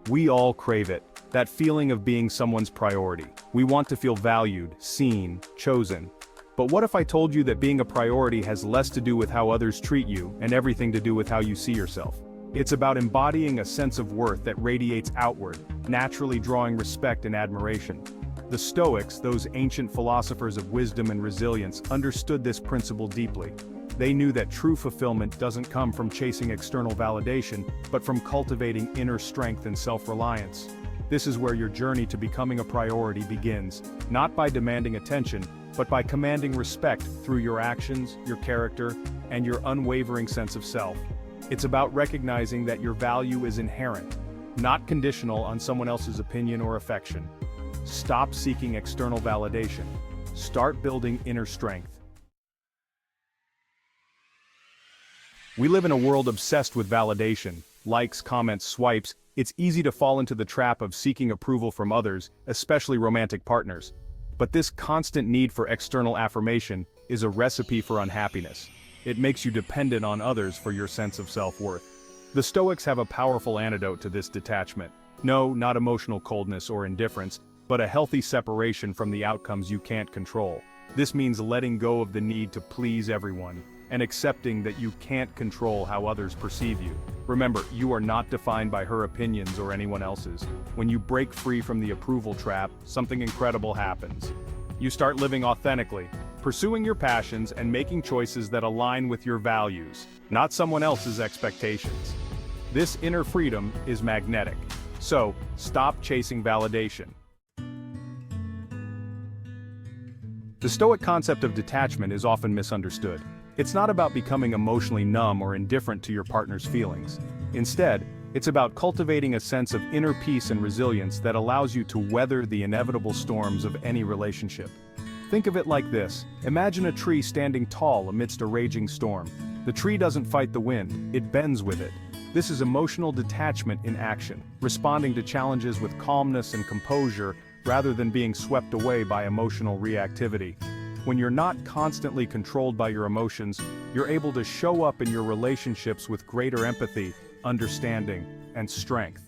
We all crave it, that feeling of being someone's priority. We want to feel valued, seen, chosen. But what if I told you that being a priority has less to do with how others treat you and everything to do with how you see yourself? It's about embodying a sense of worth that radiates outward, naturally drawing respect and admiration. The Stoics, those ancient philosophers of wisdom and resilience, understood this principle deeply. They knew that true fulfillment doesn't come from chasing external validation, but from cultivating inner strength and self-reliance. This is where your journey to becoming a priority begins, not by demanding attention, but by commanding respect through your actions, your character, and your unwavering sense of self. It's about recognizing that your value is inherent, not conditional on someone else's opinion or affection. Stop seeking external validation. Start building inner strength. We live in a world obsessed with validation, likes, comments, swipes. It's easy to fall into the trap of seeking approval from others, especially romantic partners. But this constant need for external affirmation is a recipe for unhappiness. It makes you dependent on others for your sense of self-worth. The Stoics have a powerful antidote to this detachment. No, not emotional coldness or indifference, but a healthy separation from the outcomes you can't control. This means letting go of the need to please everyone, and accepting that you can't control how others perceive you. Remember, you are not defined by her opinions or anyone else's. When you break free from the approval trap, something incredible happens. You start living authentically, pursuing your passions and making choices that align with your values, not someone else's expectations. This inner freedom is magnetic. So, stop chasing validation. The Stoic concept of detachment is often misunderstood. It's not about becoming emotionally numb or indifferent to your partner's feelings. Instead, it's about cultivating a sense of inner peace and resilience that allows you to weather the inevitable storms of any relationship. Think of it like this. Imagine a tree standing tall amidst a raging storm. The tree doesn't fight the wind, it bends with it. This is emotional detachment in action, responding to challenges with calmness and composure rather than being swept away by emotional reactivity. When you're not constantly controlled by your emotions, you're able to show up in your relationships with greater empathy, understanding, and strength.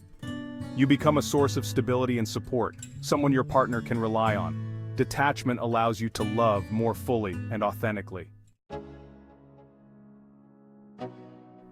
You become a source of stability and support, someone your partner can rely on. Detachment allows you to love more fully and authentically.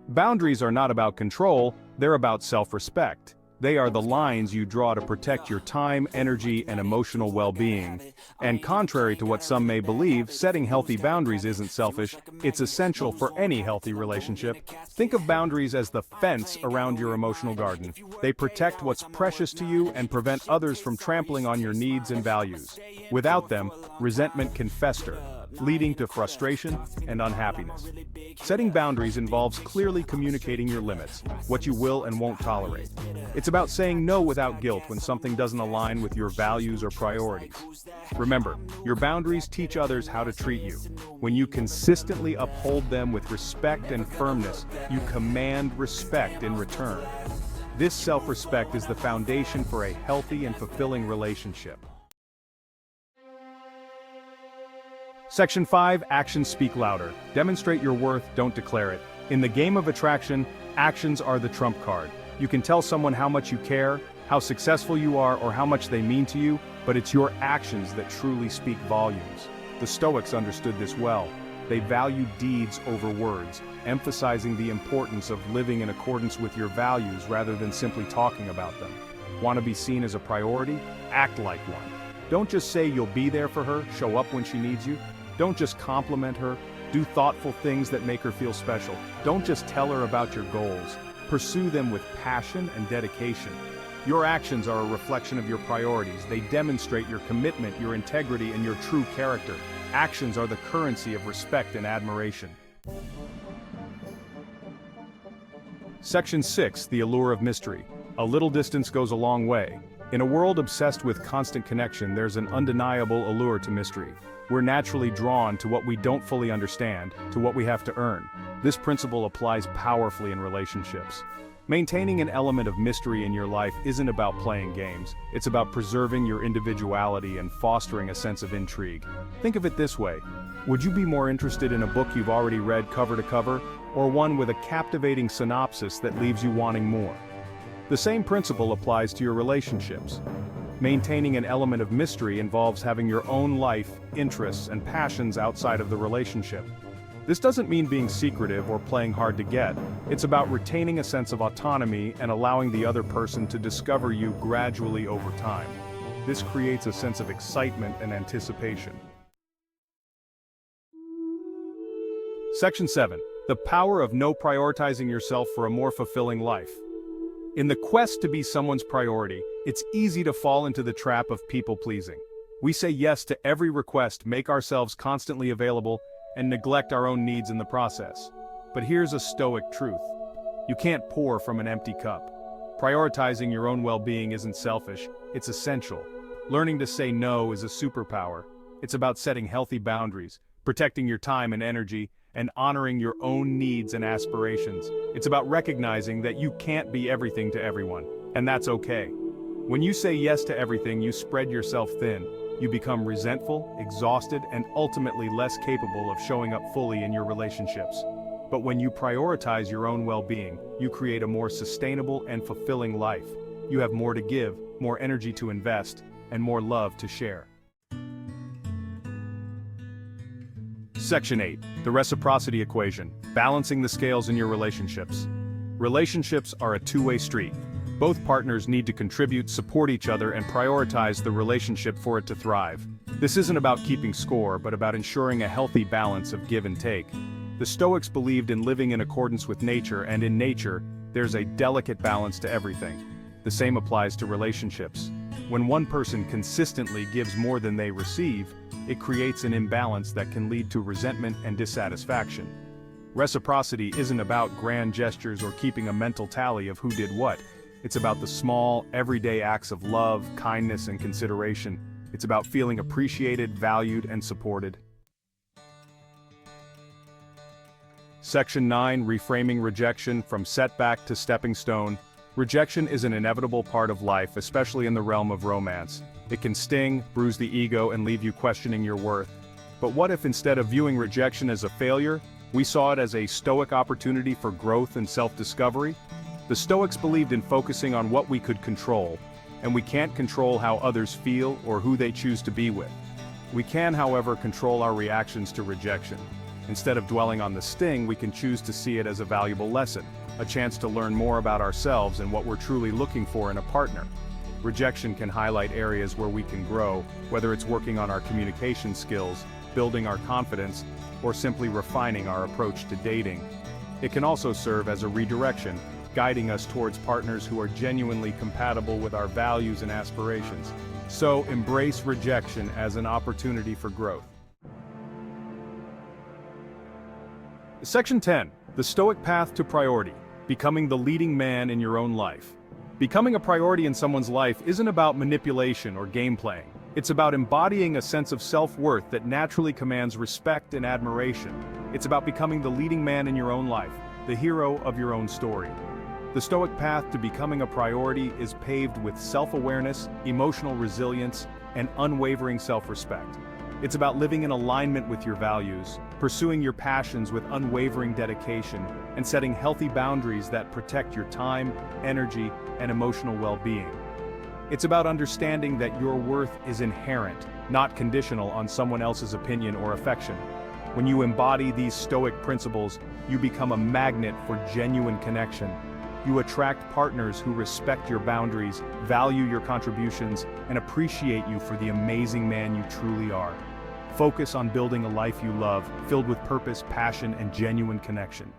Boundaries are not about control, they're about self-respect. They are the lines you draw to protect your time, energy, and emotional well-being. And contrary to what some may believe, setting healthy boundaries isn't selfish, it's essential for any healthy relationship. Think of boundaries as the fence around your emotional garden. They protect what's precious to you and prevent others from trampling on your needs and values. Without them, resentment can fester, leading to frustration and unhappiness. Setting boundaries involves clearly communicating your limits, what you will and won't tolerate. It's about saying no without guilt when something doesn't align with your values or priorities. Remember, your boundaries teach others how to treat you. When you consistently uphold them with respect and firmness, you command respect in return. This self-respect is the foundation for a healthy and fulfilling relationship. Section 5, Actions speak louder. Demonstrate your worth, don't declare it. In the game of attraction, actions are the trump card. You can tell someone how much you care, how successful you are, or how much they mean to you, but it's your actions that truly speak volumes. The Stoics understood this well. They valued deeds over words, emphasizing the importance of living in accordance with your values rather than simply talking about them. Want to be seen as a priority? Act like one. Don't just say you'll be there for her, show up when she needs you. Don't just compliment her, do thoughtful things that make her feel special. Don't just tell her about your goals. Pursue them with passion and dedication. Your actions are a reflection of your priorities. They demonstrate your commitment, your integrity, and your true character. Actions are the currency of respect and admiration. Section 6, The Allure of Mystery. A little distance goes a long way. In a world obsessed with constant connection, there's an undeniable allure to mystery. We're naturally drawn to what we don't fully understand, to what we have to earn. This principle applies powerfully in relationships. Maintaining an element of mystery in your life isn't about playing games. It's about preserving your individuality and fostering a sense of intrigue. Think of it this way. Would you be more interested in a book you've already read cover to cover, or one with a captivating synopsis that leaves you wanting more? The same principle applies to your relationships. Maintaining an element of mystery involves having your own life, interests, and passions outside of the relationship. This doesn't mean being secretive or playing hard to get. It's about retaining a sense of autonomy and allowing the other person to discover you gradually over time. This creates a sense of excitement and anticipation. Section 7. The power of no prioritizing yourself for a more fulfilling life. In the quest to be someone's priority, it's easy to fall into the trap of people-pleasing. We say yes to every request, make ourselves constantly available, and neglect our own needs in the process. But here's a Stoic truth. You can't pour from an empty cup. Prioritizing your own well-being isn't selfish, it's essential. Learning to say no is a superpower. It's about setting healthy boundaries, protecting your time and energy, and honoring your own needs and aspirations. It's about recognizing that you can't be everything to everyone, and that's okay. When you say yes to everything, you spread yourself thin. You become resentful, exhausted, and ultimately less capable of showing up fully in your relationships. But when you prioritize your own well-being, you create a more sustainable and fulfilling life. You have more to give, more energy to invest, and more love to share. Section 8. The reciprocity equation. Balancing the scales in your relationships. Relationships are a two-way street. Both partners need to contribute, support each other, and prioritize the relationship for it to thrive. This isn't about keeping score, but about ensuring a healthy balance of give and take. The Stoics believed in living in accordance with nature, and in nature, there's a delicate balance to everything. The same applies to relationships. When one person consistently gives more than they receive, it creates an imbalance that can lead to resentment and dissatisfaction. Reciprocity isn't about grand gestures or keeping a mental tally of who did what. It's about the small, everyday acts of love, kindness, and consideration. It's about feeling appreciated, valued, and supported. Section 9. Reframing rejection from setback to stepping stone. Rejection is an inevitable part of life, especially in the realm of romance. It can sting, bruise the ego, and leave you questioning your worth. But what if instead of viewing rejection as a failure, we saw it as a Stoic opportunity for growth and self-discovery? The Stoics believed in focusing on what we could control, and we can't control how others feel or who they choose to be with. We can, however, control our reactions to rejection. Instead of dwelling on the sting, we can choose to see it as a valuable lesson, a chance to learn more about ourselves and what we're truly looking for in a partner. Rejection can highlight areas where we can grow, whether it's working on our communication skills, building our confidence, or simply refining our approach to dating. It can also serve as a redirection, guiding us towards partners who are genuinely compatible with our values and aspirations. So embrace rejection as an opportunity for growth. Section 10. The Stoic path to priority. Becoming the leading man in your own life. Becoming a priority in someone's life isn't about manipulation or game playing. It's about embodying a sense of self-worth that naturally commands respect and admiration. It's about becoming the leading man in your own life, the hero of your own story. The Stoic path to becoming a priority is paved with self-awareness, emotional resilience, and unwavering self-respect. It's about living in alignment with your values, pursuing your passions with unwavering dedication, and setting healthy boundaries that protect your time, energy, and emotional well-being. It's about understanding that your worth is inherent, not conditional on someone else's opinion or affection. When you embody these Stoic principles, you become a magnet for genuine connection. You attract partners who respect your boundaries, value your contributions, and appreciate you for the amazing man you truly are. Focus on building a life you love, filled with purpose, passion, and genuine connection.